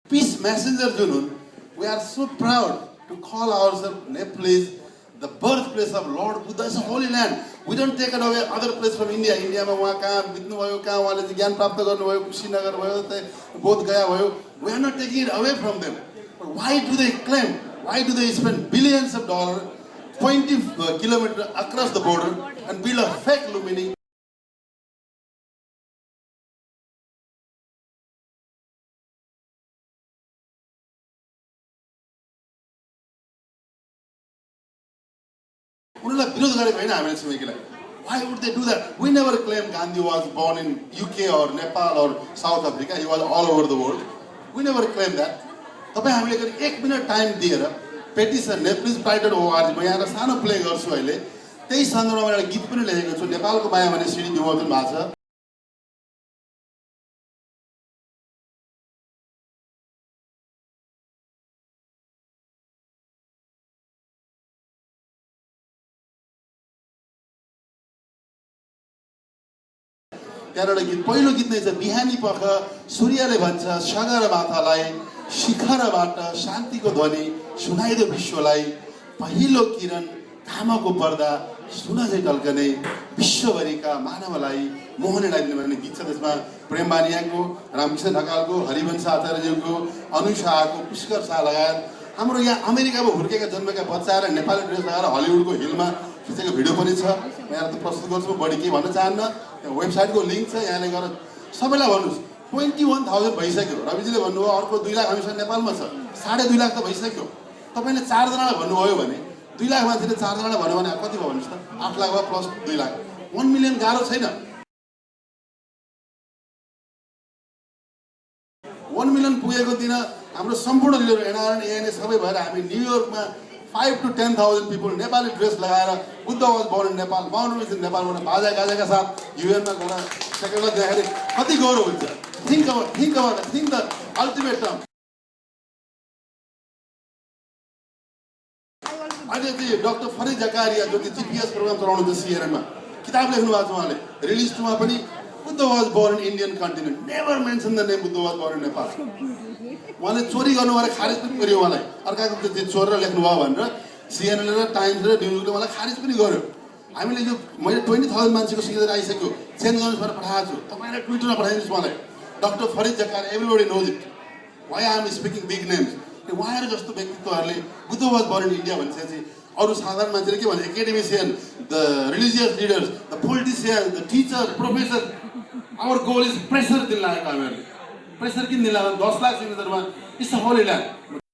Peace messenger Junun, we are so proud to call ourselves Nepalese the birthplace of Lord Buddha. It's a holy land. We don't take it away other place from India. India में वहाँ कहाँ बित्नु भयो कहाँ वाले ज्ञान प्राप्त गर्नु भयो कुशीनगर भयो ते बोध गया भयो. We are not taking it away from them. But why do they claim? Why do they spend billions of dollars 20 kilometers across the border and build a fake Lumini? Why would they do that? We never claimed Gandhi was born in UK or Nepal or South Africa. He was all over the world. We never claimed that. तपाईं हामीले कति 1 minute time दिएर petition Nepalese pride ORG म यहाँ सानो play गर्छु अहिले त्यही सन्दर्भमा एउटा गीत पनि लेखेको छु नेपालको माया भने सिडी विमोचन भएको छ त्यहाँबाट गीत पहिलो गीत नै छ बिहानी पख सूर्यले भन्छ सगर माथालाई शिखरबाट शान्तिको ध्वनि सुनाइदो विश्वलाई पहिलो किरण घामको पर्दा सुन झै टल्कने विश्वभरिका मानवलाई मोहनलाई दिने भन्ने गीत छ त्यसमा प्रेम बानियाको रामकृष्ण ढकालको हरिवंश आचार्यज्यूको अनुषाको पुष्कर शाह लगायत हाम्रो यहाँ अमेरिकामा हुर्केका जन्मेका बच्चाहरू नेपाली ड्रेस लगाएर हलिउडको हिलमा खिचेको भिडियो पनि छ म यहाँ त प्रस्तुत गर्छु म बढी केही भन्न चाहन्न वेबसाइटको लिङ्क छ यहाँले गएर सबैलाई भन्नुहोस् 21,000 भइसक्यो रविजीले भन्नुभयो अर्को 2 लाख हामीसँग नेपालमा छ 2.5 लाख त भइसक्यो तपाईले 4 जनालाई भन्नुभयो भने 2 लाख मान्छेले 4 जनालाई भन्यो भने कति भयो भन्नुहोस् त 8 लाख प्लस 2 लाख 1 मिलियन गाह्रो छैन 1 मिलियन पुगेको दिन हाम्रो सम्पूर्ण लिडर एनआरएन एएनए सबै भएर हामी न्युयोर्कमा 5 to 10,000 people नेपाली ड्रेस लगाएर Buddha was born in Nepal bound with नेपालबाट बाजा गाजाका साथ युएनमा गएर सेकेन्डमा देखाएर कति गौरव हुन्छ think the ultimate term अहिले चाहिँ डाक्टर फरिद जकारिया जो कि जीपीएस प्रोग्राम चलाउनुहुन्छ सीएनएनमा किताब लेख्नु भएको छ उहाँले रिलिज 2 मा पनि Buddha was born in Indian continent never mention the name Buddha was born in Nepal उहाँले चोरी गर्नु भएर खारेज पनि गर्यो उहाँलाई अर्काको त्यो चोरेर लेख्नु भयो भनेर सीएनएन र टाइम्स र न्युजले उहाँलाई खारेज पनि गर्यो हामीले यो मैले 20,000 मान्छेको सिग्नेचर आइसक्यो चेन्ज गर्नु भनेर पठाएको छु तपाईले ट्विटरमा पठाइदिनुहोस् मलाई doctor Fareed Zakaria everybody knows it why I am speaking big names उहाँहरू जस्तो व्यक्तित्वहरूले Buddha was born in India भनेपछि अरू साधारण मान्छेले के भन्छ academician the religious leaders the politician the teacher professor our goal is pressure दिन लागेको हामीहरूले प्रेसर किन दिन लाग्यो 10 लाख सिग्नेचरमा इट्स अ होली ल्यान्ड